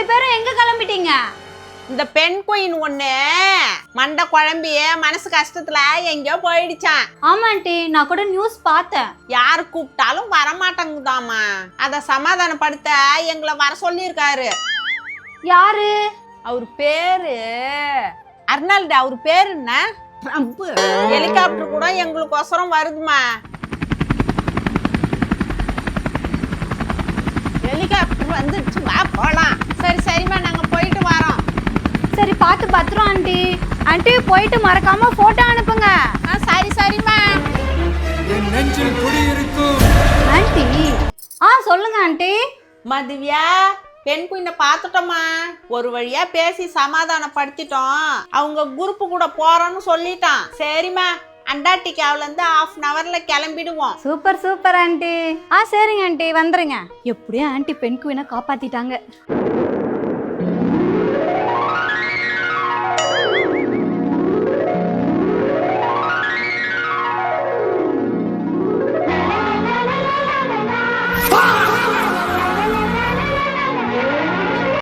2 பேரும் எங்க கிளம்பிட்டீங்க? இந்த பெண் குயின் ஒண்ணு மண்டை குழம்பிய மனசு கஷ்டத்துல எங்கேயோ போயிடுச்சான். ஆமா ஆண்டி, நான் கூட நியூஸ் பார்த்தேன். யாரு கூப்பிட்டாலும் வரமாட்டேங்குதாமா. அத சமாதானப்படுத்த எங்களை வர சொல்லியிருக்காரு. யாரு? அவர் பேரு அர்னால்டு. அவர் பேரு என்ன? ட்ரம்ப். ஹெலிகாப்டர் கூட எங்களுக்கு ஒசரம் வருதுமா. ஹெலிகாப்டர் வந்துடுச்சு, வா போலாம். சரிம்மா, நாங்க போயிட்டு வரோம். சரி, பார்த்து பத்திரம் ஆண்டி. ஆண்டி போயிட்டு மறக்காம போட்டோ அனுப்புங்க. சரிம்மா. என் நெஞ்சில் குடியிருக்கும் ஆண்டி. சொல்லுங்க ஆண்டி. மதுவியா, பெண் குயினை பார்த்துட்டோமா. ஒரு வழியா பேசி சமாதானப்படுத்திட்டோம். அவங்க குரூப்பு கூட போறோம்னு சொல்லிட்டான். சரிம்மா, அண்டார்டிகாவில இருந்து 1/2 hourல கிளம்பிடுவோம். Super aunty. சரிங்க ஆண்டி, வந்துருங்க. எப்படியும் ஆண்டி பெண் குயினை காப்பாத்திட்டாங்க.